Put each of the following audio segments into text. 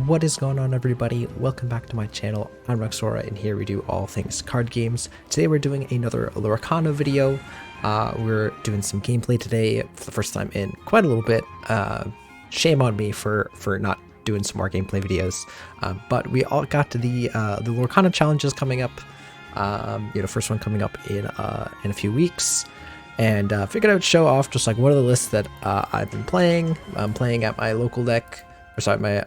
What is going on, everybody? Welcome back to my channel. I'm Rexora, and here we do all things card games. Today we're doing another Lorcana video. We're doing some gameplay today for the first time in quite a little bit. Shame on me for not doing some more gameplay videos. But we all got to the Lorcana Challenges coming up. First one coming up in a few weeks. And figured I would show off just like one of the lists that I've been playing. I'm playing at my local deck.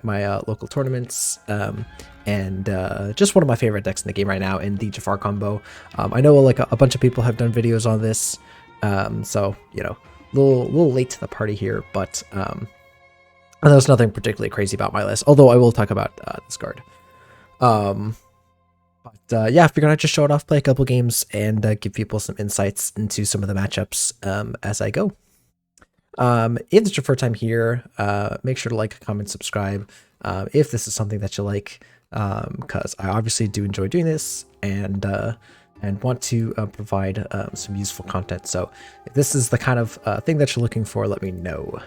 My local tournaments, and just one of my favorite decks in the game right now in the Jafar combo. I know like a bunch of people have done videos on this, so you know, a little late to the party here, but there's nothing particularly crazy about my list. Although I will talk about this card. Yeah, I figured I'd just show it off, play a couple games, and give people some insights into some of the matchups as I go. If it's your first time here, make sure to like, comment, subscribe, if this is something that you like, because I obviously do enjoy doing this and want to provide some useful content. So if this is the kind of thing that you're looking for, let me know.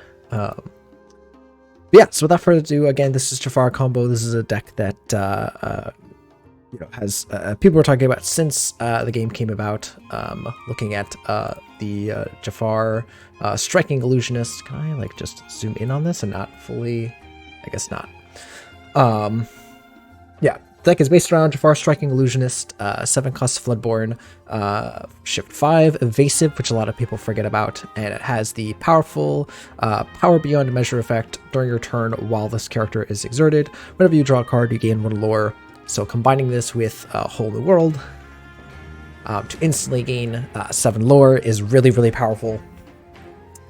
Yeah, so without further ado, again, this is Jafar combo. This is a deck that has people were talking about since the game came about. Looking at the Jafar Striking Illusionist. Can I like just zoom in on this and not fully? I guess not. Yeah, the deck is based around Jafar Striking Illusionist, 7-cost Floodborn, Shift 5, Evasive, which a lot of people forget about, and it has the powerful Power Beyond Measure effect during your turn while this character is exerted. Whenever you draw a card, you gain 1 lore. So combining this with Whole New World to instantly gain 7 lore is really, really powerful,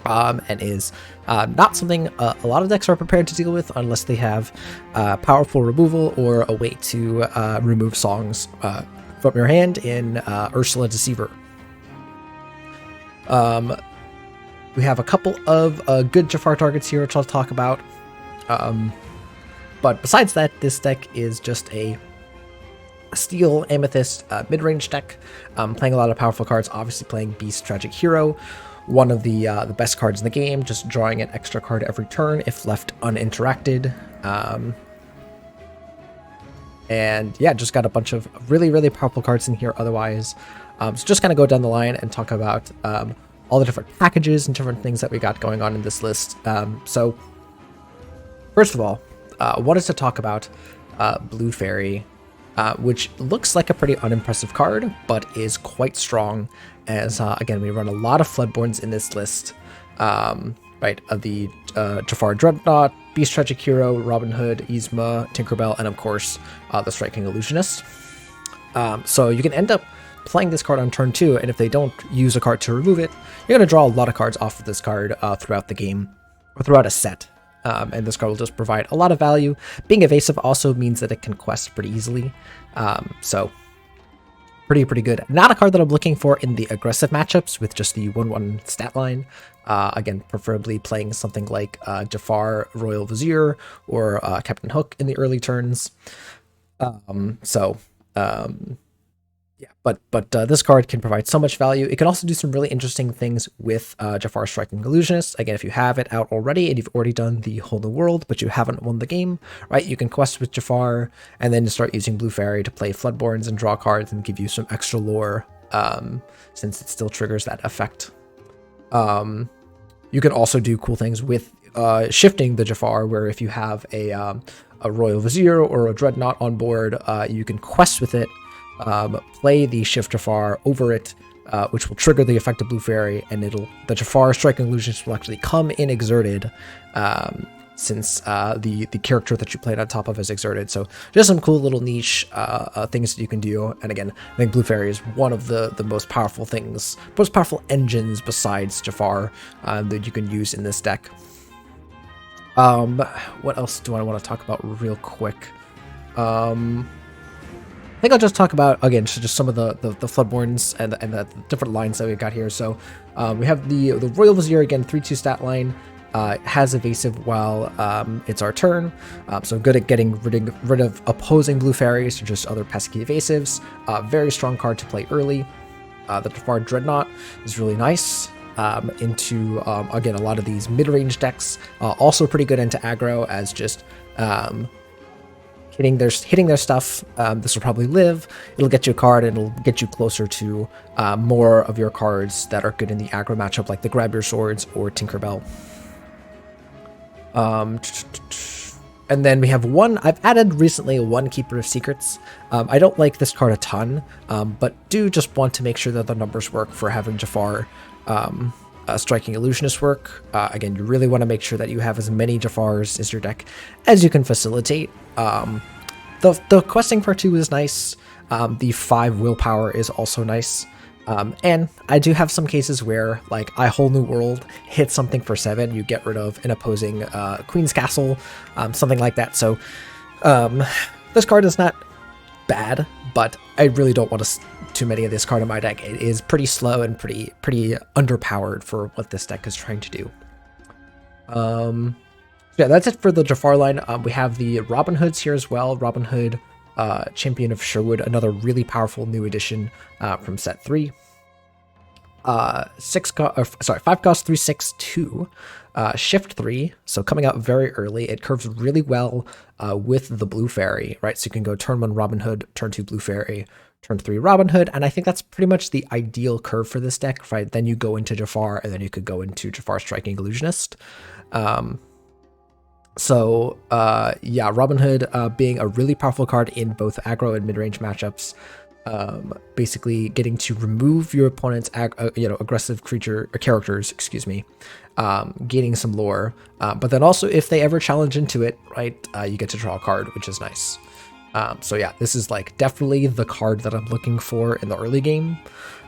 and is not something a lot of decks are prepared to deal with unless they have powerful removal or a way to remove songs from your hand in Ursula Deceiver. We have a couple of good Jafar targets here, which I'll talk about. But besides that, this deck is just a Steel Amethyst mid-range deck, playing a lot of powerful cards, obviously playing Beast Tragic Hero, one of the best cards in the game, just drawing an extra card every turn if left uninteracted. And yeah, just got a bunch of really, really powerful cards in here otherwise. So just kind of go down the line and talk about all the different packages and different things that we got going on in this list. So first of all, I wanted to talk about Blue Fairy, which looks like a pretty unimpressive card, but is quite strong, as again, we run a lot of Floodborns in this list, right? The Jafar Dreadnought, Beast Tragic Hero, Robin Hood, Yzma, Tinkerbell, and of course the Striking Illusionist. So you can end up playing this card on turn 2, and if they don't use a card to remove it, you're going to draw a lot of cards off of this card throughout the game, or throughout a set. And this card will just provide a lot of value. Being evasive also means that it can quest pretty easily. So pretty good. Not a card that I'm looking for in the aggressive matchups with just the 1/1 stat line. Again, preferably playing something like Jafar Royal Vizier or Captain Hook in the early turns. Yeah, but this card can provide so much value. It can also do some really interesting things with Jafar Striking Illusionist. Again, if you have it out already and you've already done the Whole New World, but you haven't won the game, right? You can quest with Jafar and then start using Blue Fairy to play Floodborns and draw cards and give you some extra lore, since it still triggers that effect. You can also do cool things with shifting the Jafar, where if you have a Royal Vizier or a Dreadnought on board, you can quest with it. Play the Shift Jafar over it, which will trigger the effect of Blue Fairy, and the Jafar Striking Illusionist will actually come in exerted, since the character that you played on top of is exerted. So just some cool little niche things that you can do. And again, I think Blue Fairy is one of the most powerful things, most powerful engines besides Jafar that you can use in this deck. What else do I want to talk about real quick? I think I'll just talk about, again, just some of the Floodborns and the different lines that we've got here. So we have the Royal Vizier, again, 3/2 stat line, has evasive while it's our turn. So good at getting rid of opposing Blue Fairies or just other pesky evasives. Very strong card to play early. The Jafar Dreadnought is really nice. Into, again, a lot of these mid-range decks. Also pretty good into aggro, as just hitting their stuff. This will probably live. It'll get you a card, and it'll get you closer to more of your cards that are good in the aggro matchup, like the Grab Your Swords or Tinkerbell. And then we have one, I've added recently one Keeper of Secrets. I don't like this card a ton, but do just want to make sure that the numbers work for having Jafar Striking Illusionist work. Again, you really want to make sure that you have as many Jafars as your deck as you can facilitate. The questing part 2 is nice. The 5 willpower is also nice. And I do have some cases where, like, I Whole New World hit something for 7, you get rid of an opposing Queen's Castle, something like that. So this card is not bad, but I really don't want too many of this card in my deck. It is pretty slow and pretty underpowered for what this deck is trying to do. Yeah, that's it for the Jafar line. We have the Robin Hoods here as well. Robin Hood, Champion of Sherwood, another really powerful new addition from set 3. 5 cost 3/6/2, shift 3, so coming out very early. It curves really well with the Blue Fairy, right? So you can go turn 1 Robin Hood, turn 2 Blue Fairy, turn 3 Robin Hood, and I think that's pretty much the ideal curve for this deck, right? Then you go into Jafar, and then you could go into Jafar Striking Illusionist. Yeah, Robin Hood being a really powerful card in both aggro and mid-range matchups. Basically getting to remove your opponent's aggressive characters, gaining some lore, but then also if they ever challenge into it, right, you get to draw a card, which is nice. So yeah, this is like definitely the card that I'm looking for in the early game,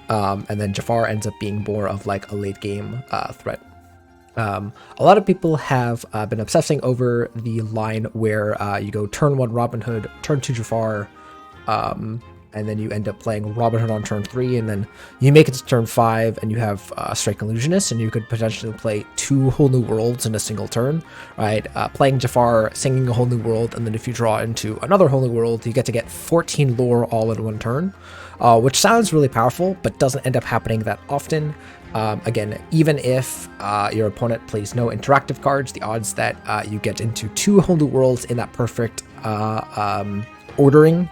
and then Jafar ends up being more of like a late game threat. A lot of people have been obsessing over the line where you go turn 1 Robin Hood, turn 2 Jafar, and then you end up playing Robin Hood on turn 3, and then you make it to turn 5, and you have Strike Illusionist, and you could potentially play 2 Whole New Worlds in a single turn, right? Playing Jafar, singing a Whole New World, and then if you draw into another Whole New World, you get 14 lore all in one turn, which sounds really powerful, but doesn't end up happening that often. Again, even if your opponent plays no interactive cards, the odds that you get into 2 Whole New Worlds in that perfect ordering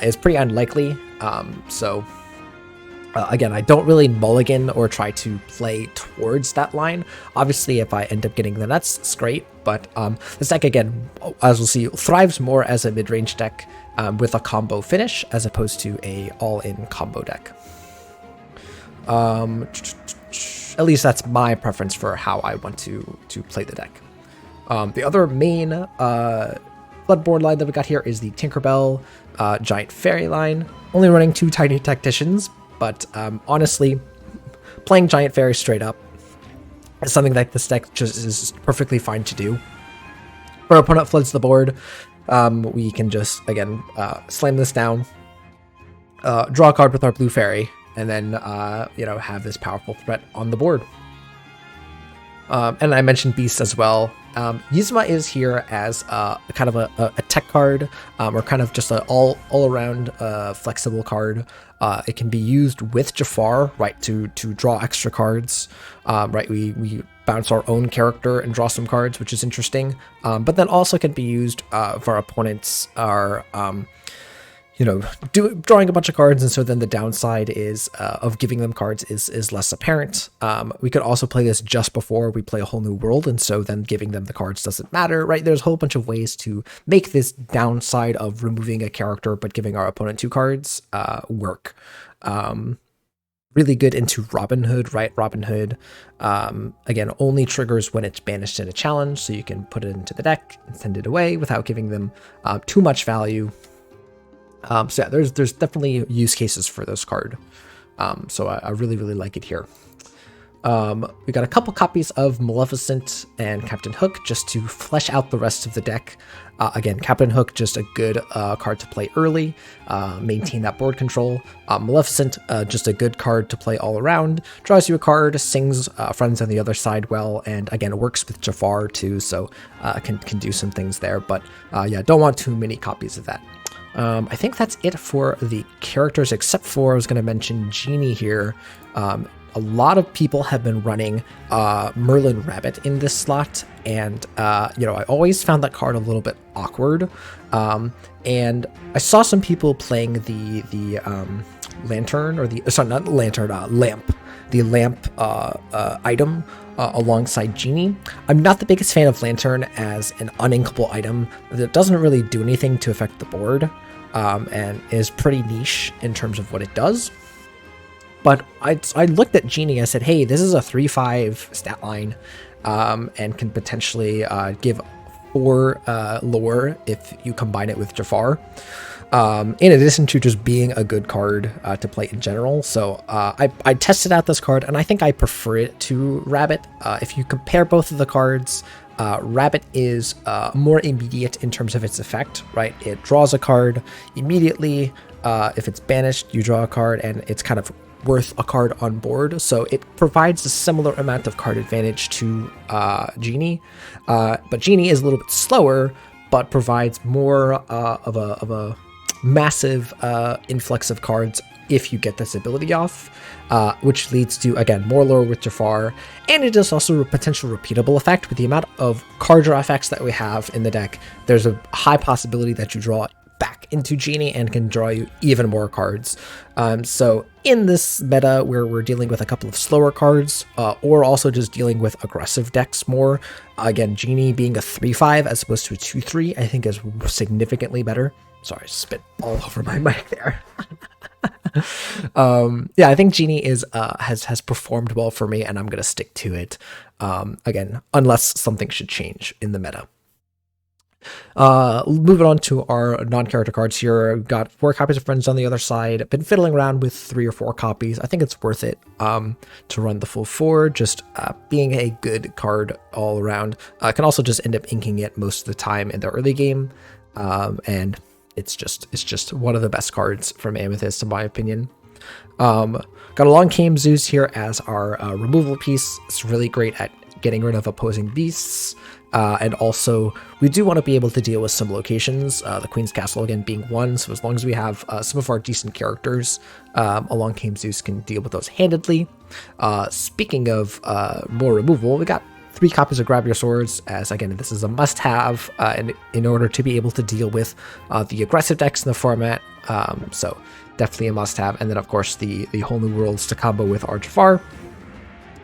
is pretty unlikely. Again, I don't really mulligan or try to play towards that line. Obviously, if I end up getting the nuts, it's great, but this deck, again, as we'll see, thrives more as a mid-range deck with a combo finish as opposed to a all-in combo deck. At least that's my preference for how I want to play the deck. The other main Bloodborne line that we got here is the Tinkerbell Giant Fairy line. Only running 2 Tiny Tacticians, but honestly, playing Giant Fairy straight up is something that this deck just is perfectly fine to do. If our opponent floods the board, we can just, again, slam this down, draw a card with our Blue Fairy, and then, have this powerful threat on the board. And I mentioned Beast as well. Yzma is here as kind of a tech card, or kind of just an all-around flexible card. It can be used with Jafar, right, to draw extra cards. Right, we bounce our own character and draw some cards, which is interesting. But then also can be used if our opponents are drawing a bunch of cards, and so then the downside is of giving them cards is less apparent. We could also play this just before we play a Whole New World, and so then giving them the cards doesn't matter, right? There's a whole bunch of ways to make this downside of removing a character but giving our opponent 2 cards work. Really good into Robin Hood, right? Robin Hood, again, only triggers when it's banished in a challenge, so you can put it into the deck and send it away without giving them too much value. So yeah, there's definitely use cases for this card. So I really like it here. We got a couple copies of Maleficent and Captain Hook just to flesh out the rest of the deck. Again, Captain Hook, just a good card to play early, maintain that board control. Maleficent, just a good card to play all around. Draws you a card, sings friends on the other side well, and again, works with Jafar too, so can do some things there. But yeah, don't want too many copies of that. I think that's it for the characters, except for I was going to mention Genie here. a lot of people have been running Merlin Rabbit in this slot, and you know, I always found that card a little bit awkward. And I saw some people playing the lantern, or the sorry, not lantern, lamp, the lamp item alongside Genie. I'm not the biggest fan of lantern as an uninkable item that doesn't really do anything to affect the board, and is pretty niche in terms of what it does. But I looked at Genie, I said, hey, this is a 3/5 stat line, and can potentially give 4 lore if you combine it with Jafar, in addition to just being a good card to play in general. So I tested out this card, and I think I prefer it to Rabbit. If you compare both of the cards, Rabbit is more immediate in terms of its effect, right? It draws a card immediately. If it's banished, you draw a card, and it's kind of worth a card on board. So it provides a similar amount of card advantage to Genie, but Genie is a little bit slower, but provides more of a massive influx of cards if you get this ability off, which leads to, again, more lore with Jafar, and it is also a potential repeatable effect. With the amount of card draw effects that we have in the deck, there's a high possibility that you draw back into Genie and can draw you even more cards. So in this meta where we're dealing with a couple of slower cards, or also just dealing with aggressive decks more, again, Genie being a 3/5 as opposed to a 2/3, I think is significantly better. Sorry, I spit all over my mic there. Yeah, I think Genie is has performed well for me, and I'm gonna stick to it. Again, unless something should change in the meta. Moving on to our non-character cards here. Got 4 copies of Friends on the other side. Been fiddling around with 3 or 4 copies. I think it's worth it to run the full 4, just being a good card all around. Can also just end up inking it most of the time in the early game, and it's just one of the best cards from Amethyst, in my opinion. Got a Long Came Zeus here as our removal piece. It's really great at getting rid of opposing beasts. And also, we do want to be able to deal with some locations, the Queen's Castle again being one, so as long as we have some of our decent characters, Along Came Zeus can deal with those handedly. Speaking of more removal, we got 3 copies of Grab Your Swords, as again, this is a must-have in order to be able to deal with the aggressive decks in the format, so definitely a must-have. And then, of course, the Whole New Worlds to combo with our Jafar.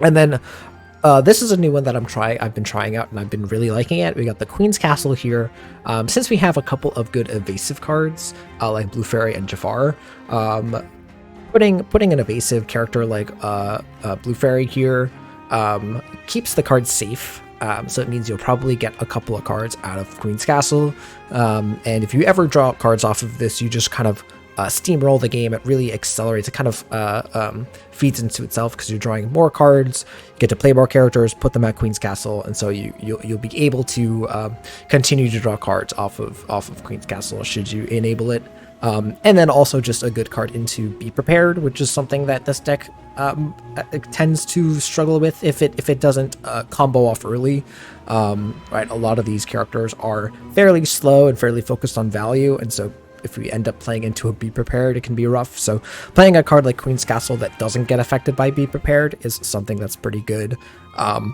And then this is a new one that I've been trying out, and I've been really liking it. We got the Queen's Castle here. Since we have a couple of good evasive cards, like Blue Fairy and Jafar, putting an evasive character like Blue Fairy here keeps the cards safe. So it means you'll probably get a couple of cards out of Queen's Castle. And if you ever draw cards off of this, you just kind of steamroll the game. It really accelerates. It kind of feeds into itself because you're drawing more cards, you get to play more characters, put them at Queen's Castle, and so you'll be able to continue to draw cards off of Queen's Castle should you enable it. And then also just a good card into Be Prepared, which is something that this deck tends to struggle with if it doesn't combo off early. Right, a lot of these characters are fairly slow and fairly focused on value, and so if we end up playing into a Be Prepared, it can be rough. So playing a card like Queen's Castle that doesn't get affected by Be Prepared is something that's pretty good. Yeah,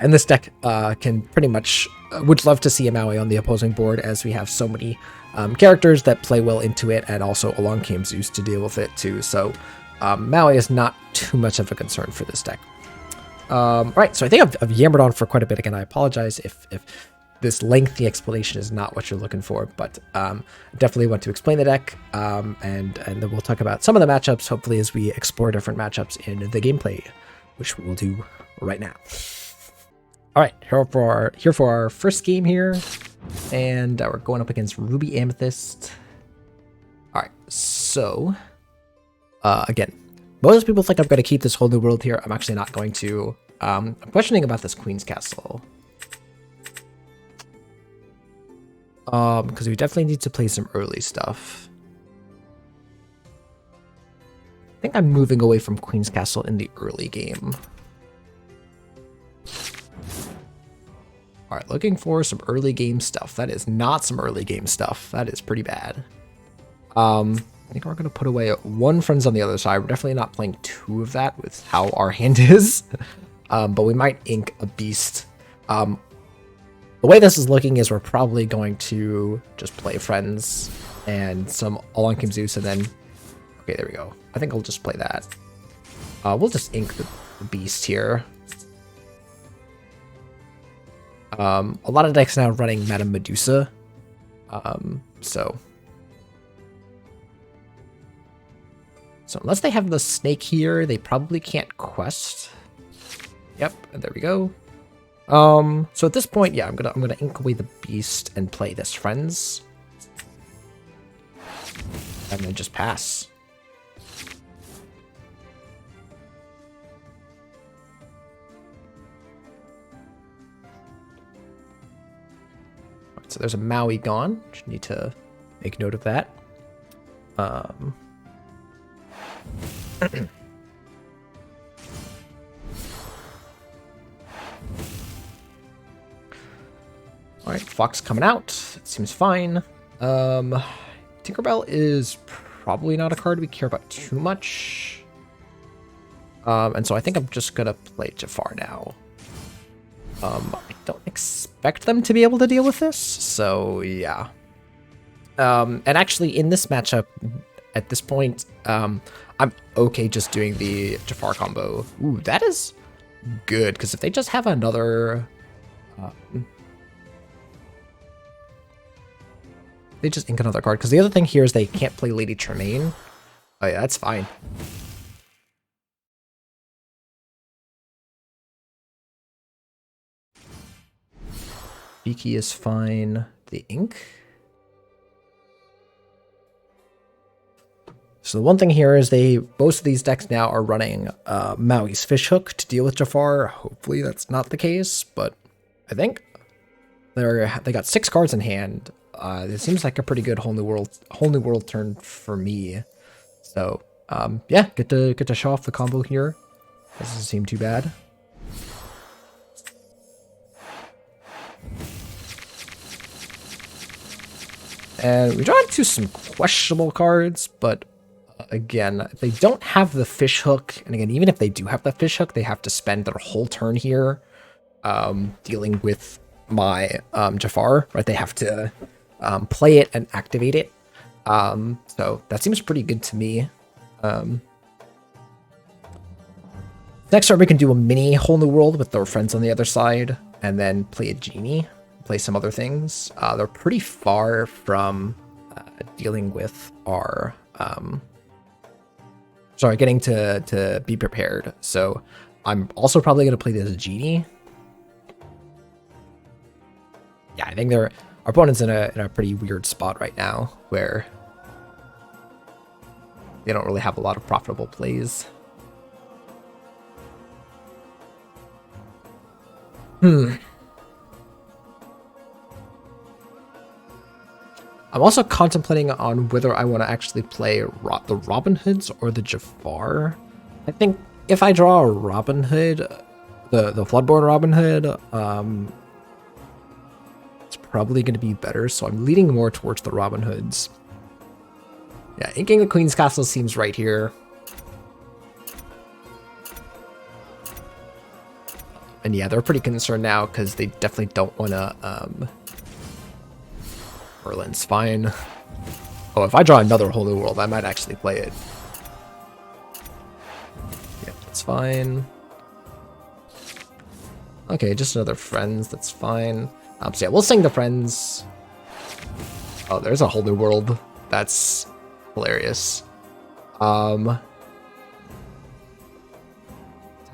and this deck can pretty much would love to see a Maui on the opposing board, as we have so many characters that play well into it, and also Along Came Zeus to deal with it too. So Maui is not too much of a concern for this deck. Right, so I think I've yammered on for quite a bit. Again, I apologize if this lengthy explanation is not what you're looking for, but definitely want to explain the deck, and then we'll talk about some of the matchups, hopefully, as we explore different matchups in the gameplay, which we will do right now. All right, here for our first game here, and we're going up against Ruby Amethyst. All right, so again, most people think I'm going to keep this Whole New World here. I'm actually not going to. I'm questioning about this Queen's Castle. Because we definitely need to play some early stuff. I think I'm moving away from Queen's Castle in the early game. Alright, looking for some early game stuff. That is not some early game stuff. That is pretty bad. I think we're going to put away one friends on the other side. We're definitely not playing two of that with how our hand is. But we might ink a beast. The way this is looking is we're probably going to just play friends and some Along Came Zeus, and then... Okay, there we go. I think I'll just play that. We'll just ink the beast here. A lot of decks now running Madame Medusa. So unless they have the snake here, they probably can't quest. Yep, and there we go. So at this point, yeah, I'm gonna ink away the beast and play this friends. And then just pass. So there's a Maui gone. Just need to make note of that. Alright, Fox coming out. It seems fine. Tinkerbell is probably not a card we care about too much. And so I think I'm just gonna play Jafar now. I don't expect them to be able to deal with this, so yeah. And actually, in this matchup, at this point, I'm okay just doing the Jafar combo. Ooh, that is good, because if they just have another... they just ink another card, because the other thing here is they can't play Lady Tremaine. Oh yeah, that's fine. Beaky is fine. The ink. So the one thing here is most of these decks now are running Maui's Fishhook to deal with Jafar. Hopefully that's not the case, but I think they got 6 cards in hand. It seems like a pretty good whole new world turn for me. So yeah, get to show off the combo here. Doesn't seem too bad. And we draw into some questionable cards, but again, they don't have the fish hook. And again, even if they do have the fish hook, they have to spend their whole turn here dealing with my Jafar, right? They have to play it and activate it. So that seems pretty good to me. Next turn, we can do a mini Whole New World with their friends on the other side, and then play a genie, play some other things. They're pretty far from dealing with our... getting to be prepared. So I'm also probably going to play this genie. Yeah, I think our opponent's in a pretty weird spot right now, where they don't really have a lot of profitable plays. I'm also contemplating on whether I want to actually play the Robin Hoods or the Jafar. I think if I draw a Robin Hood, the Floodborn Robin Hood, it's probably going to be better. So I'm leaning more towards the Robin Hoods. Yeah, inking the Queen's Castle seems right here. And yeah, they're pretty concerned now because they definitely don't want to... Merlin's fine. Oh, if I draw another Whole New World, I might actually play it. Yeah, that's fine. Okay, just another Friends, that's fine. So yeah, we'll sing the Friends. Oh, there's a Whole New World. That's hilarious. That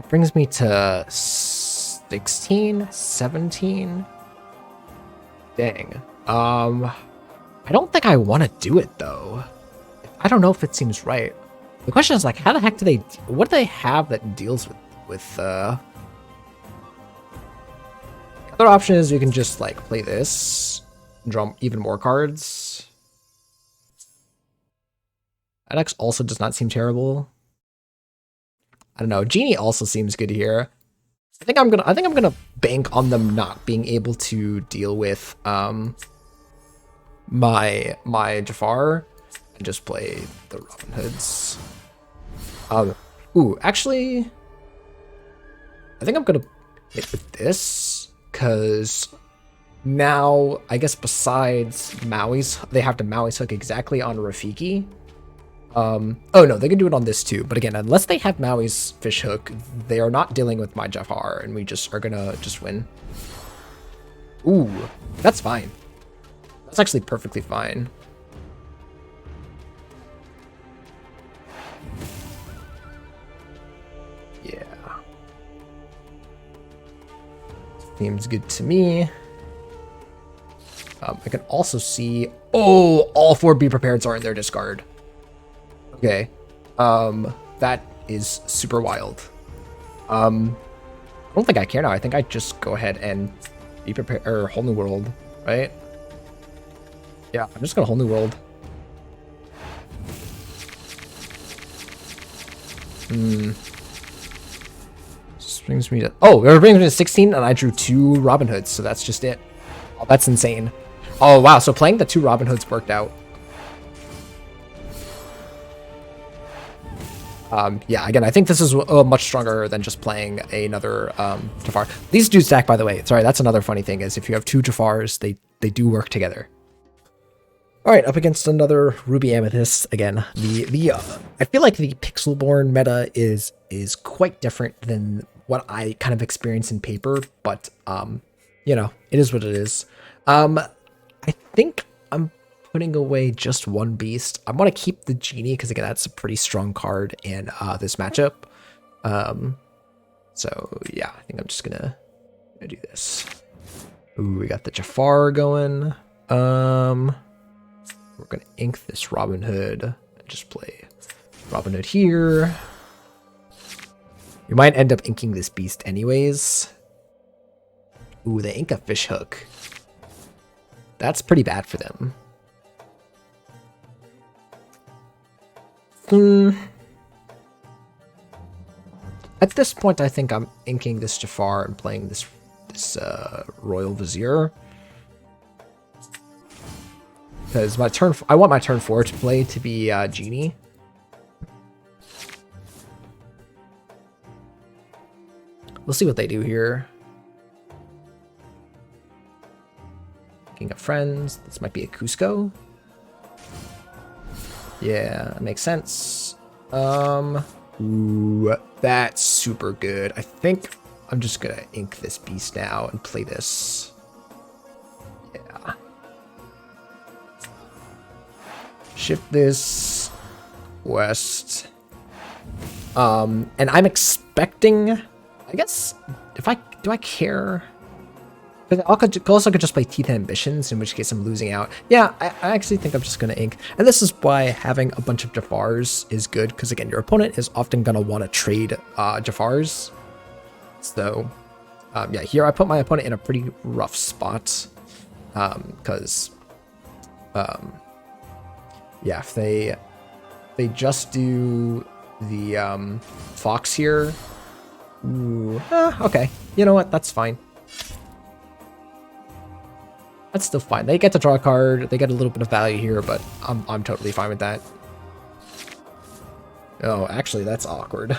brings me to 16, 17. Dang. I don't think I want to do it though. I don't know if it seems right. The question is like, how the heck do what do they have that deals with other option is we can just like play this and draw even more cards. That X also does not seem terrible. I don't know. Genie also seems good here. I think I'm gonna bank on them not being able to deal with my Jafar. and just play the Robin Hoods. Ooh, actually, I think I'm gonna hit with this, because now, I guess besides Maui's, they have to Maui's hook exactly on Rafiki. Oh no, they can do it on this too, but again, unless they have Maui's fish hook, they are not dealing with my Jafar, and we just are gonna just win. Ooh, that's fine. That's actually perfectly fine. Yeah. Seems good to me. I can also see, oh, all 4 Be Prepareds are in their discard. Okay. That is super wild. I don't think I care now. I think I just go ahead and be prepared, or Whole New World, right? Yeah, I'm just gonna Whole New World. This brings me to, oh, it brings me to 16, and I drew 2 Robin Hoods, so that's just it. Oh, that's insane. Oh, wow, so playing the 2 Robin Hoods worked out. Yeah, again, I think this is much stronger than just playing another Jafar. These do stack, by the way. Sorry, that's another funny thing, is if you have 2 Jafars, they do work together. All right, up against another Ruby Amethyst. Again, I feel like the Pixelborn meta is quite different than what I kind of experience in paper, but you know, it is what it is. I think I'm putting away just 1 beast. I want to keep the genie because again, that's a pretty strong card in this matchup. So yeah, I think I'm just gonna do this. Ooh, we got the Jafar going. We're gonna ink this Robin Hood and just play Robin Hood here. We might end up inking this beast anyways. Ooh, they ink a fish hook. That's pretty bad for them. At this point, I think I'm inking this Jafar and playing this Royal Vizier. Because my turn, I want my turn 4 to play to be Genie. We'll see what they do here. King of Friends. This might be a Cusco. Yeah, makes sense. Ooh, that's super good. I think I'm just gonna ink this beast now and play this. Yeah. Shift this west. And I'm expecting, I guess, do I care? But I could also just play Teeth Ambitions, in which case I'm losing out. Yeah, I actually think I'm just going to ink. And this is why having a bunch of Jafars is good, because again, your opponent is often going to want to trade Jafars. So, yeah, here I put my opponent in a pretty rough spot. Because, yeah, if they just do the Fox here. Ooh, okay, you know what, that's fine. That's still fine. They get to draw a card. They get a little bit of value here, but I'm totally fine with that. Oh, actually, that's awkward.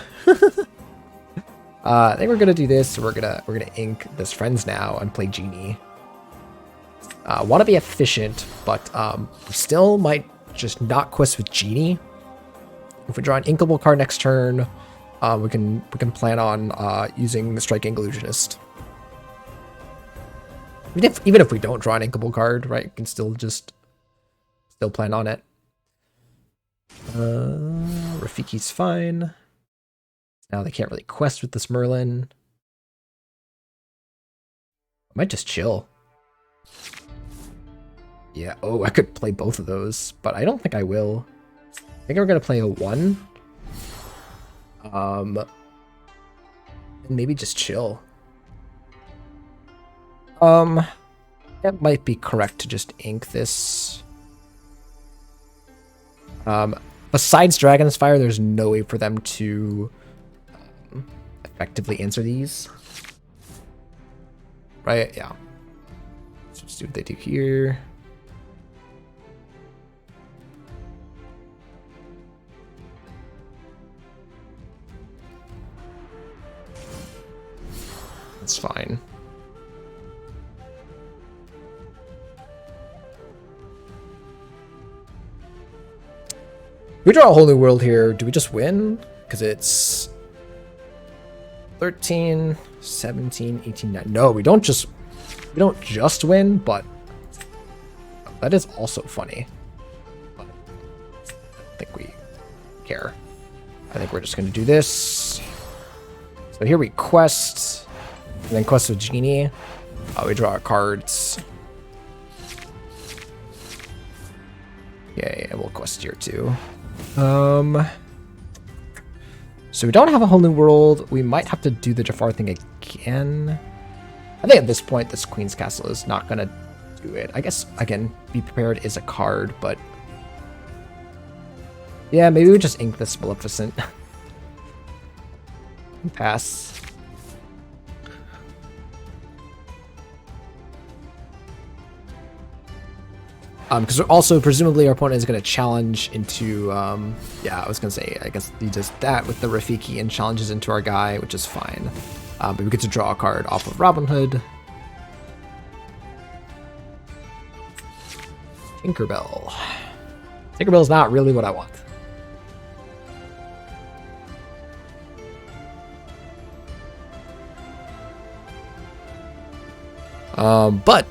I think we're gonna do this. We're gonna ink this Friends now and play Genie. Want to be efficient, but we still might just not quest with Genie. If we draw an inkable card next turn, we can plan on using the Striking Illusionist. Even if we don't draw an inkable card, right, we can still plan on it. Rafiki's fine. Now they can't really quest with this Merlin. I might just chill. Yeah, oh, I could play both of those, but I don't think I will. I think we're gonna play a 1. And maybe just chill. It might be correct to just ink this. Besides Dragon's Fire, there's no way for them to effectively answer these. Right? Yeah. Let's just see what they do here. That's fine. We draw a whole new world here. Do we just win? Because it's 13, 17, 18, 9. No, we don't just win, but that is also funny. But I think we care. I think we're just going to do this. So here we quest, and then quest with Genie. We draw our cards. Yeah, we'll quest here too. So we don't have a whole new world. We might have to do the Jafar thing again. I think at this point, this Queen's Castle is not going to do it. I guess, again, Be Prepared is a card, but yeah, maybe we just ink this Maleficent. Pass. Because also, presumably, our opponent is going to challenge into, yeah, I was going to say, I guess he does that with the Rafiki and challenges into our guy, which is fine. But we get to draw a card off of Robin Hood. Tinkerbell. Tinkerbell's not really what I want. But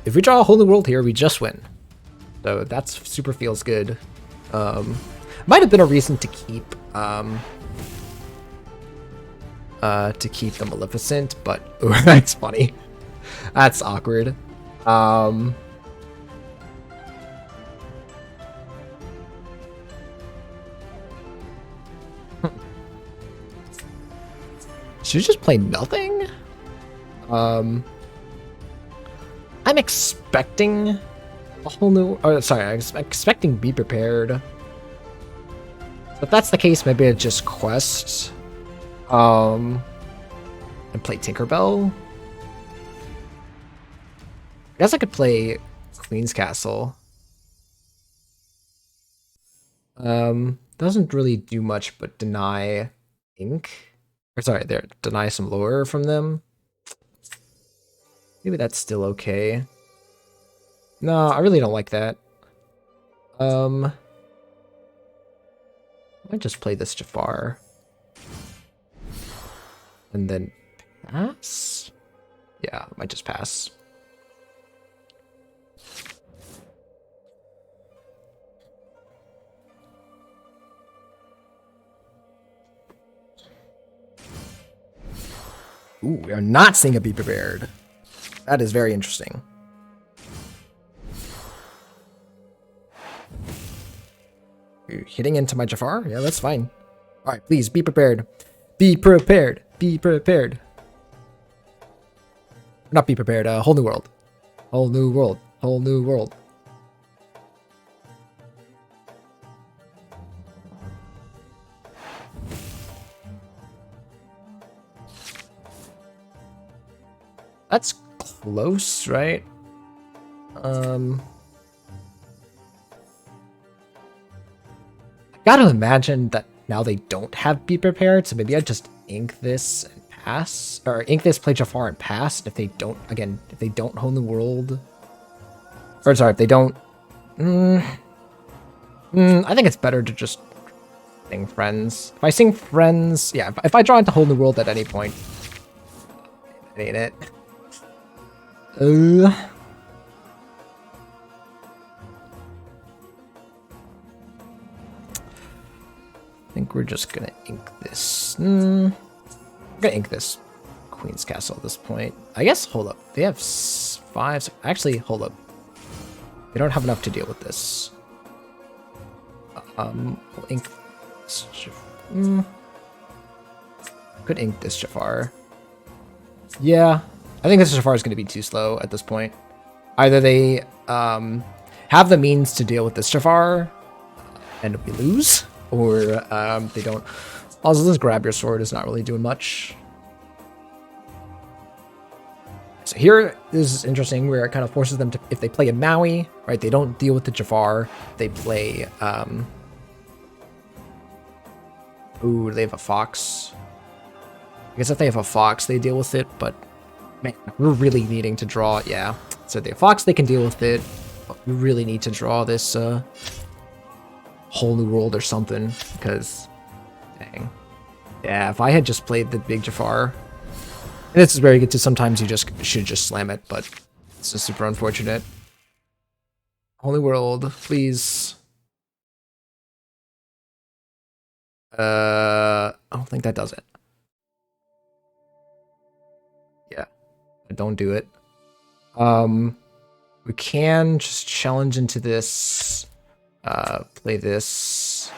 if we draw a whole new world here, we just win. So that's super feels good. Might have been a reason to keep the Maleficent, but ooh, that's funny. That's awkward. Should we just play nothing? I'm expecting a whole new, or sorry, I'm expecting Be Prepared. So if that's the case, maybe I just quest, and play Tinkerbell. I guess I could play Queen's Castle. Doesn't really do much but deny ink. Or sorry, there, deny some lore from them. Maybe that's still okay. No, I really don't like that. I might just play this Jafar. And then pass? Yeah, I might just pass. Ooh, we are not seeing a Be Prepared. That is very interesting. You're hitting into my Jafar? Yeah, that's fine. Alright, please, be prepared. Be prepared. Be prepared. Not be prepared, whole new world. Whole new world. Whole new world. That's close, right? I gotta imagine that now they don't have Be Prepared, so maybe I just ink this and pass, or ink this, play Jafar and pass. If they don't, again, if they don't Hone the World, or sorry, if they don't, I think it's better to just sing Friends. If I sing Friends, yeah, if I draw into Hone the World at any point, it ain't it. I think we're just gonna ink this. I'm gonna ink this Queen's Castle at this point. I guess, hold up. They have 5. Actually, hold up. They don't have enough to deal with this. We'll ink this. Could ink this Jafar. Yeah. I think this Jafar is going to be too slow at this point. Either they have the means to deal with this Jafar and we lose, or they don't. Also, this grab your sword is not really doing much. So here is interesting where it kind of forces them to, if they play a Maui, right, they don't deal with the Jafar, they play, ooh, they have a Fox. I guess if they have a Fox, they deal with it, but Man, we're really needing to draw, yeah. So the Fox, they can deal with it, but we really need to draw this whole new world or something, because, dang. Yeah, if I had just played the big Jafar, and this is very good too, sometimes you just should just slam it, but it's just super unfortunate. Whole new world, please. I don't think that does it. Yeah, don't do it. We can just challenge into this, play this,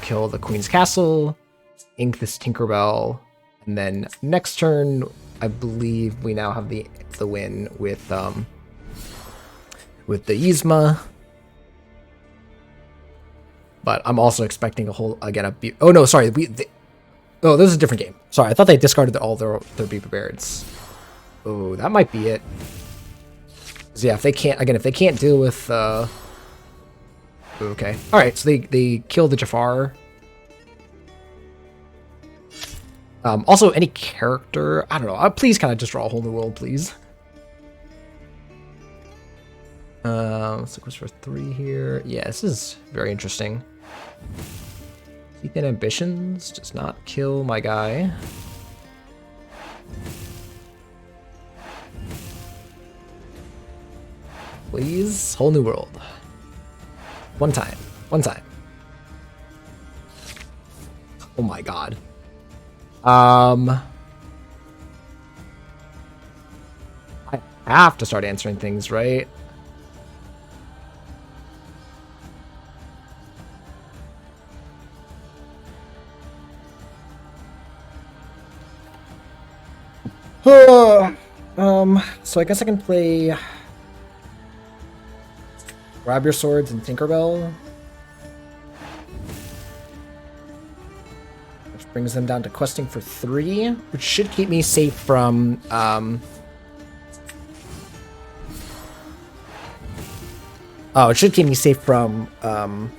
kill the Queen's Castle, ink this Tinkerbell, and then next turn, I believe we now have the win with the Yzma. But I'm also expecting a whole, again, oh no, sorry, oh, this is a different game. Sorry, I thought they discarded all their Be Prepareds. Oh, that might be it. Yeah, if they can't deal with, okay. Alright, so they kill the Jafar. Also, any character, I don't know, please kind of just draw a whole new world, please. So it goes for 3 here. Yeah, this is very interesting. Ethan Ambitions does not kill my guy. Please, whole new world. One time. Oh my god. I have to start answering things, right? So I guess I can play Grab Your Swords and Tinkerbell, which brings them down to questing for 3, which should keep me safe from it should keep me safe from them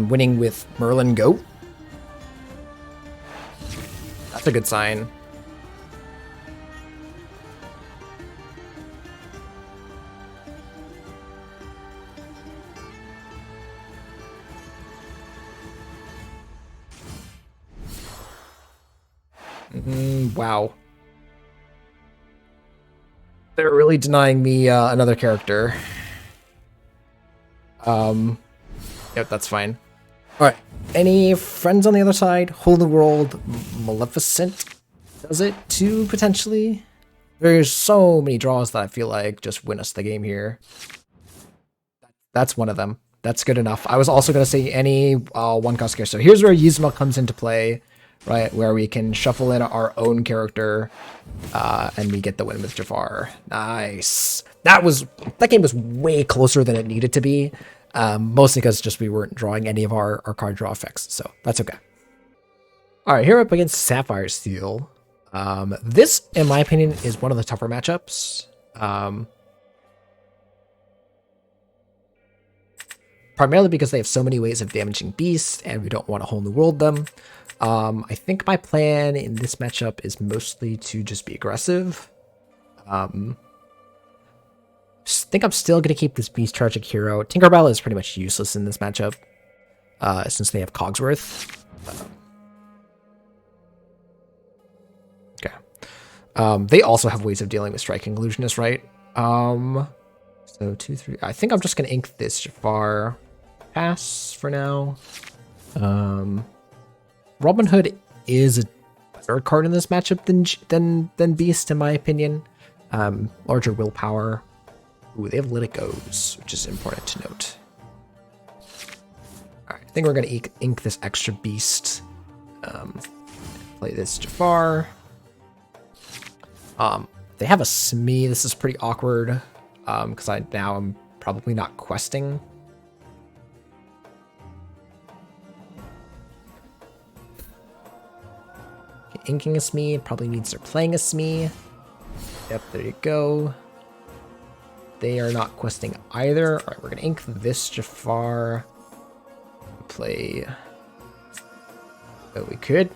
winning with Merlin Goat. That's a good sign. Wow. They're really denying me another character. Yep, that's fine. Alright. Any friends on the other side? Whole New World, Maleficent does it too, potentially? There's so many draws that I feel like just win us the game here. That's one of them. That's good enough. I was also going to say any one-cost character. So here's where Yzma comes into play, right? Where we can shuffle in our own character, and we get the win with Jafar. Nice. That game was way closer than it needed to be. Mostly because just we weren't drawing any of our card draw effects, so that's okay. All right, here up against Sapphire Steel. This, in my opinion, is one of the tougher matchups. Primarily because they have so many ways of damaging beasts, and we don't want to whole new world them. I think my plan in this matchup is mostly to just be aggressive. I think I'm still going to keep this beast charging hero. Tinkerbell is pretty much useless in this matchup, since they have Cogsworth. Okay. They also have ways of dealing with Striking Illusionist, right? So 2, 3. I think I'm just going to ink this Jafar. Pass for now. Robin Hood is a better card in this matchup than Beast, in my opinion. Larger willpower. Ooh, they have Let It Goes, which is important to note. Alright, I think we're going to ink this extra Beast. Play this Jafar. They have a Smee. This is pretty awkward, because now I'm probably not questing. Okay, inking a Smee probably means they're playing a Smee. Yep, there you go. They are not questing either. All right, we're gonna ink this Jafar. Play. Oh, we could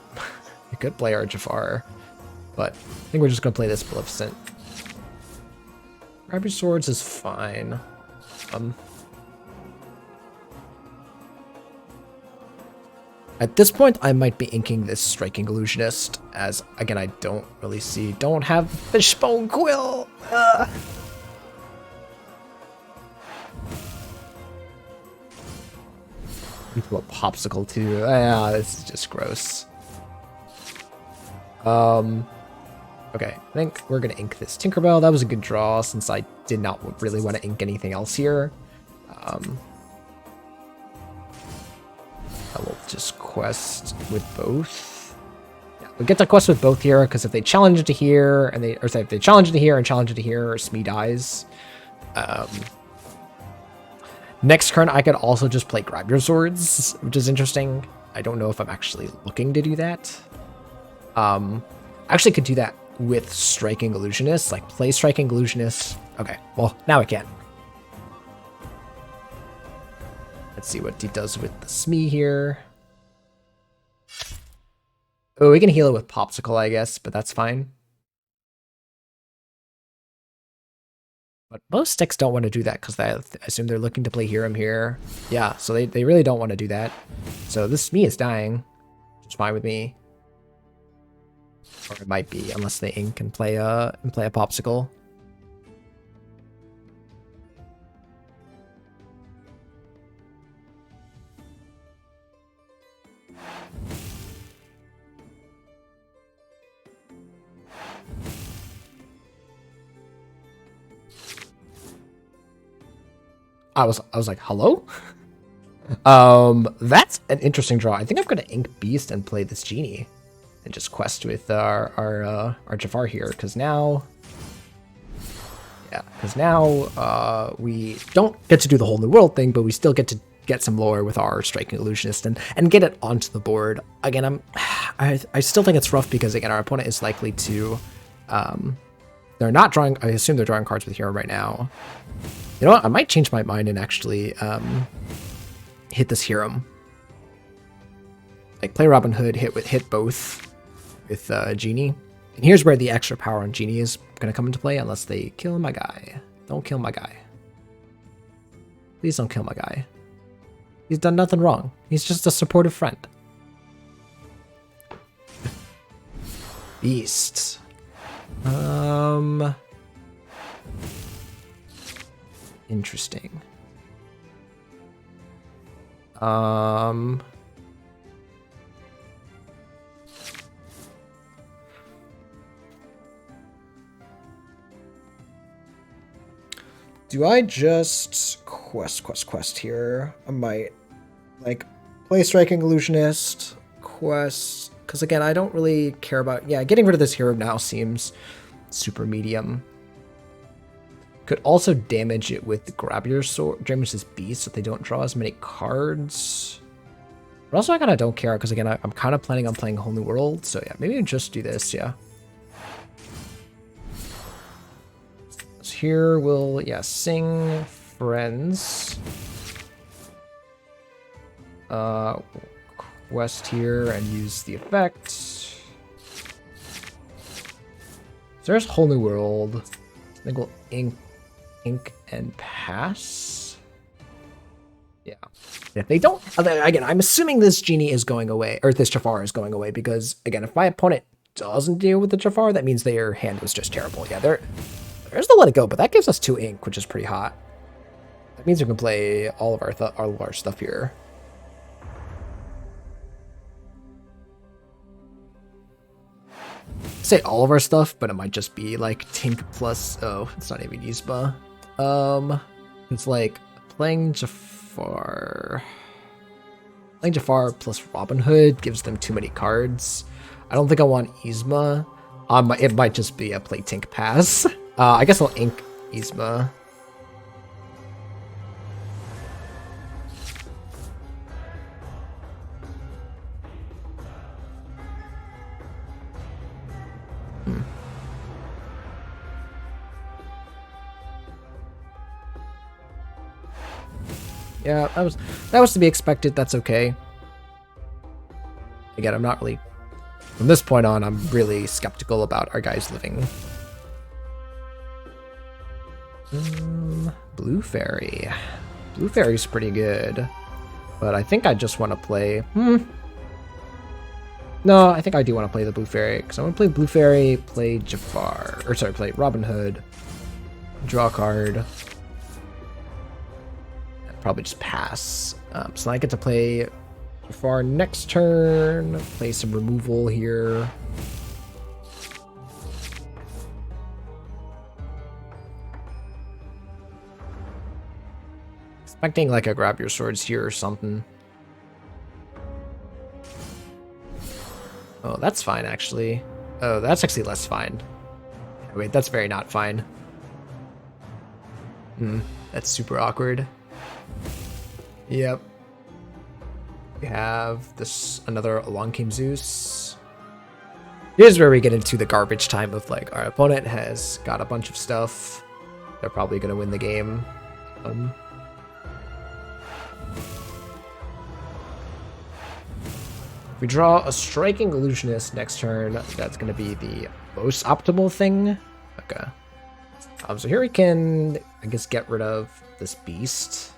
play our Jafar. but I think we're just gonna play this Maleficent. Grab your swords is fine. At this point, I might be inking this Striking Illusionist, as, again, I don't have Fishbone Quill! Into a Popsicle, too. Ah, this is just gross. Okay, I think we're gonna ink this Tinkerbell. That was a good draw, since I did not really want to ink anything else here. I will just quest with both. Yeah, we get to quest with both here, because if they challenge it to here, and if they challenge it to here and challenge it to here, Smee dies. Next turn, I could also just play Grab Your Swords, which is interesting. I don't know if I'm actually looking to do that. I actually could do that with Striking Illusionist, like play Striking Illusionist. Okay, well, now I can. Let's see what he does with the Smee here. Oh, we can heal it with Popsicle, I guess, but that's fine. But most decks don't want to do that because I assume they're looking to play Hiram here. Yeah, so they really don't want to do that. So this Smee is dying, which is fine with me. Or it might be, unless they ink and play a Popsicle. I was like, hello? That's an interesting draw. I think I'm gonna ink Beast and play this Genie. And just quest with our Jafar here, because now... Yeah, because now we don't get to do the whole new world thing, but we still get to get some lore with our Striking Illusionist and get it onto the board. Again, I still think it's rough because, again, our opponent is likely to... they're not drawing... I assume they're drawing cards with Hero right now. You know what? I might change my mind and actually hit this Hero. Like, play Robin Hood, hit both with Genie. And here's where the extra power on Genie is going to come into play, unless they kill my guy. Don't kill my guy. Please don't kill my guy. He's done nothing wrong. He's just a supportive friend. Beast. Interesting. Do I just quest here? I might, like, play Striking Illusionist, quest, because again, I don't really care about, yeah, getting rid of this hero now seems super medium. Could also damage it with Grab Your Sword, damage this Beast so they don't draw as many cards. But also I kind of don't care, because again, I'm kind of planning on playing Whole New World, so yeah, maybe just do this, yeah. Here we'll, yeah, sing Friends. Quest here and use the effect. So there's Whole New World. I think we'll ink and pass. Yeah. If they don't, again, I'm assuming this Genie is going away, or this Jafar is going away, because again, if my opponent doesn't deal with the Jafar, that means their hand was just terrible. Yeah, there's the Let It Go, but that gives us 2 ink, which is pretty hot. That means we can play all of our stuff here. Say all of our stuff, but it might just be like Tink plus, oh, it's not even Yzma. It's like playing Jafar. Playing Jafar plus Robin Hood gives them too many cards. I don't think I want Yzma. It might just be a play Tink pass. I guess I'll ink Yzma. Yeah, that was to be expected. That's okay. Again, I'm not really From this point on, I'm really skeptical about our guys living. Blue Fairy. Blue Fairy's pretty good. But I think I just want to play... No, I think I do want to play the Blue Fairy. Because I want to play Blue Fairy, play Jafar. Or sorry, play Robin Hood. Draw a card. And probably just pass. So I get to play Jafar next turn. Play some removal here. Expecting like a grab your swords here or something. Oh, that's fine actually. Oh, that's actually less fine. Wait, that's very not fine. That's super awkward. Yep. We have this another Along Came Zeus. Here's where we get into the garbage time of like our opponent has got a bunch of stuff. They're probably gonna win the game. If we draw a Striking Illusionist next turn, that's going to be the most optimal thing. Okay. So here we can, I guess, get rid of this beast.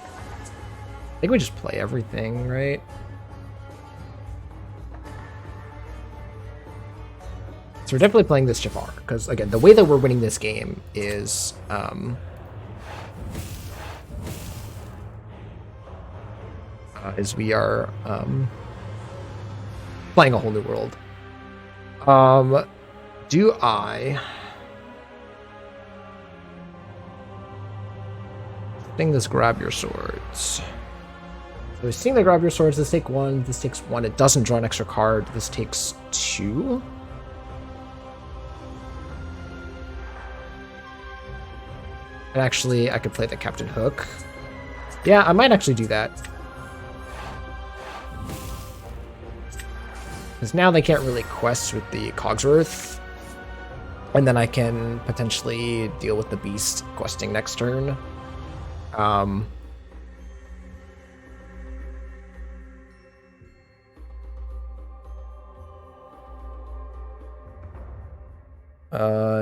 I think we just play everything, right? So we're definitely playing this Jafar, because, again, the way that we're winning this game is... we are playing a whole new world. Do I think this grab your swords? So we're seeing the grab your swords. This takes one. This takes one. It doesn't draw an extra card. This takes two. And actually, I could play the Captain Hook. Yeah, I might actually do that. Because now they can't really quest with the Cogsworth. And then I can potentially deal with the beast questing next turn.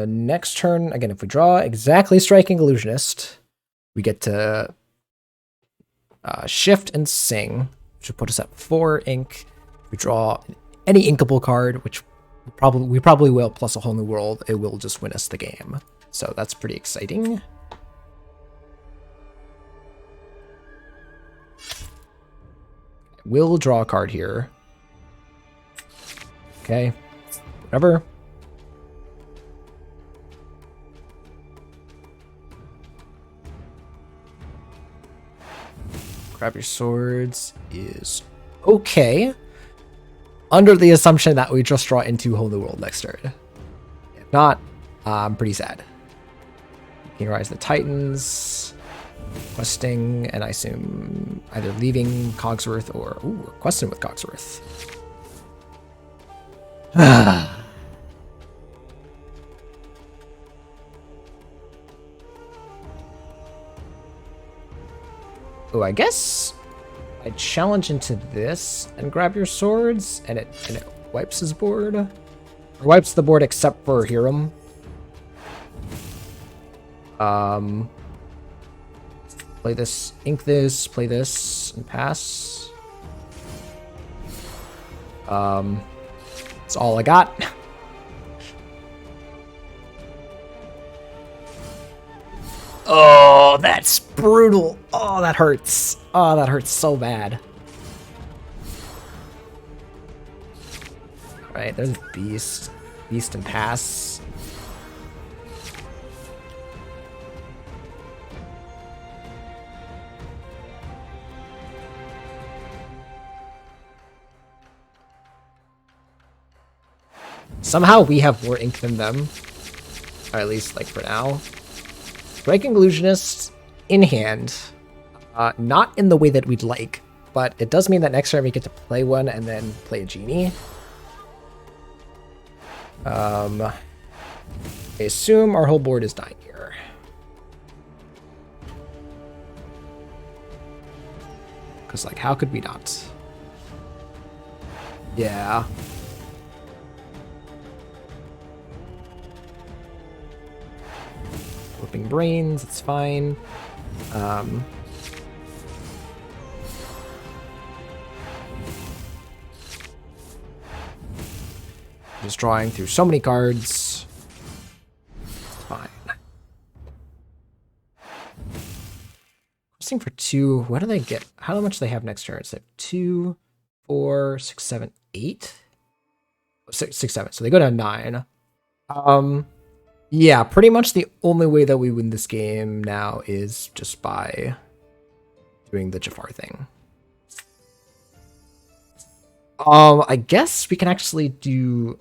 Next turn, again, if we draw exactly Striking Illusionist, we get to shift and sing, which would put us at 4 ink. We draw any inkable card, which we probably will, plus a whole new world. It will just win us the game. So that's pretty exciting. We'll draw a card here. Okay, whatever. Grab your swords is okay. Under the assumption that we just draw into whole new world next turn. If not, I'm pretty sad. King Rise the Titans. Questing, and I assume either leaving Cogsworth or questing with Cogsworth. Oh, I guess I challenge into this and grab your swords, and it wipes his board. Or wipes the board except for Hiram. Play this, ink this, play this, and pass. That's all I got. Oh, that's brutal. Oh, that hurts. Oh, that hurts so bad. All right, there's Beast. Beast and pass. Somehow we have more ink than them. Or at least, like, for now. Striking Illusionist in hand. Not in the way that we'd like, but it does mean that next turn we get to play one and then play a genie. I assume our whole board is dying here. Because, like, how could we not? Yeah. Flipping brains, it's fine. Just drawing through so many cards. It's fine. Questing for 2. What do they get? How much do they have next turn? It's like 2, 4, 6, 7, 8? 6, 7. So they go down 9. Yeah, pretty much the only way that we win this game now is just by doing the Jafar thing. I guess we can actually do...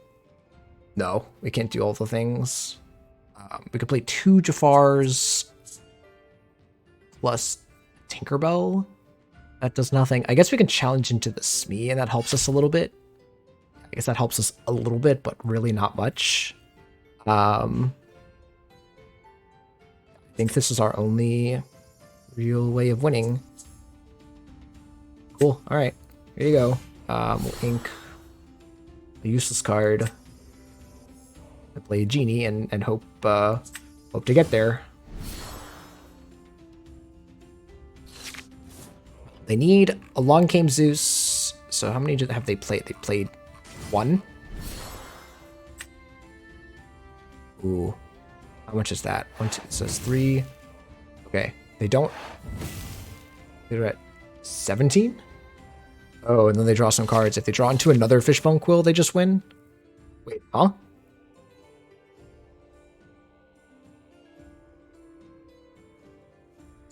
No, we can't do all the things. We could play 2 Jafars plus Tinkerbell. That does nothing. I guess we can challenge into the Smee, and that helps us a little bit. I guess that helps us a little bit, but really not much. I think this is our only real way of winning. Cool. All right. Here you go. We'll ink a useless card. I play a Genie and hope hope to get there. They need Along Came Zeus. So how many have they played? They played 1. Ooh. How much is that? 1, 2, it says 3. Okay. They don't. They're at 17? Oh, and then they draw some cards. If they draw into another Fishbone Quill, they just win? Wait, huh?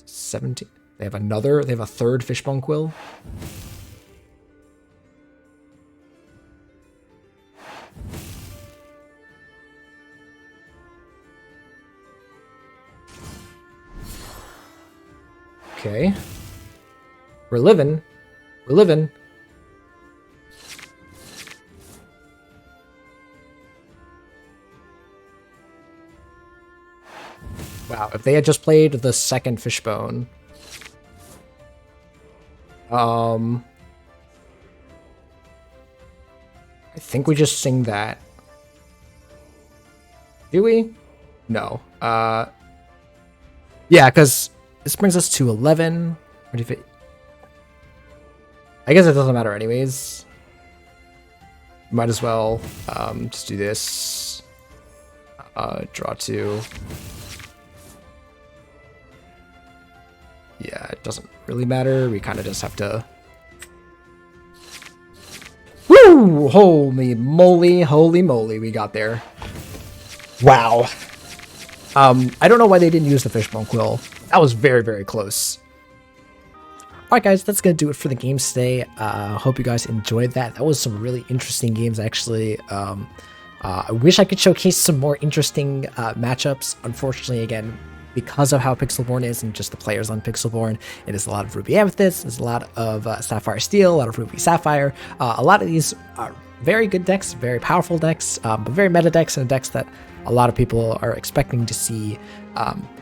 $17. They have a third Fishbone Quill. Okay. We're living. We're living. Wow, if they had just played the second Fishbone. I think we just sing that. Do we? No. Yeah, because this brings us to 11. What if it... I guess it doesn't matter anyways. Might as well just do this. Draw 2. Yeah, it doesn't really matter. We kind of just have to... Woo! Holy moly, we got there. Wow. I don't know why they didn't use the Fishbone Quill. That was very, very close. Alright guys, that's going to do it for the games today. Hope you guys enjoyed that. That was some really interesting games actually. I wish I could showcase some more interesting matchups. Unfortunately, again, because of how Pixelborn is and just the players on Pixelborn, it is a lot of Ruby Amethyst, there's a lot of Sapphire Steel, a lot of Ruby Sapphire. A lot of these are very good decks, very powerful decks, but very meta decks and decks that a lot of people are expecting to see.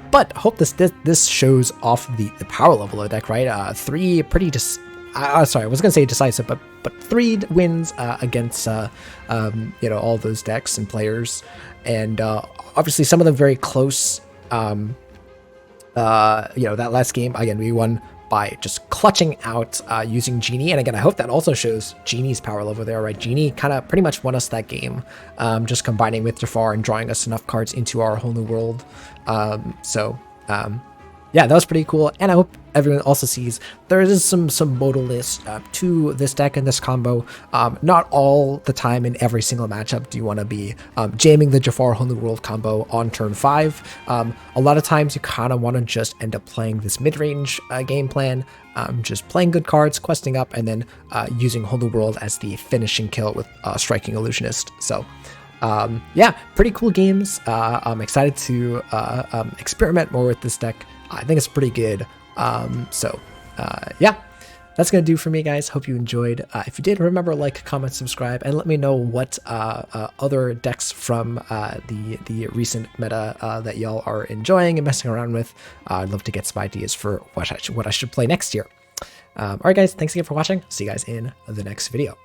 But I hope this shows off the power level of the deck, right? 3 pretty sorry, I was gonna say decisive, but 3 wins against you know, all those decks and players, and obviously some of them very close. You know, that last game, again, we won by just clutching out using Genie. And again, I hope that also shows Genie's power level there, right? Genie kind of pretty much won us that game, just combining with Jafar and drawing us enough cards into our whole new world. Yeah, that was pretty cool. And I hope everyone also sees there is some modalness to this deck and this combo. Not all the time in every single matchup do you want to be jamming the Jafar Whole New World combo on turn 5. A lot of times you kind of want to just end up playing this mid-range game plan, just playing good cards, questing up, and then using Whole New World as the finishing kill with Striking Illusionist. So yeah, pretty cool games. I'm excited to experiment more with this deck. I think it's pretty good. Yeah, that's gonna do for me, guys. Hope you enjoyed. If you did, remember, like, comment, subscribe, and let me know what other decks from the recent meta that y'all are enjoying and messing around with. I'd love to get some ideas for what I should play next year. All right, guys, thanks again for watching. See you guys in the next video.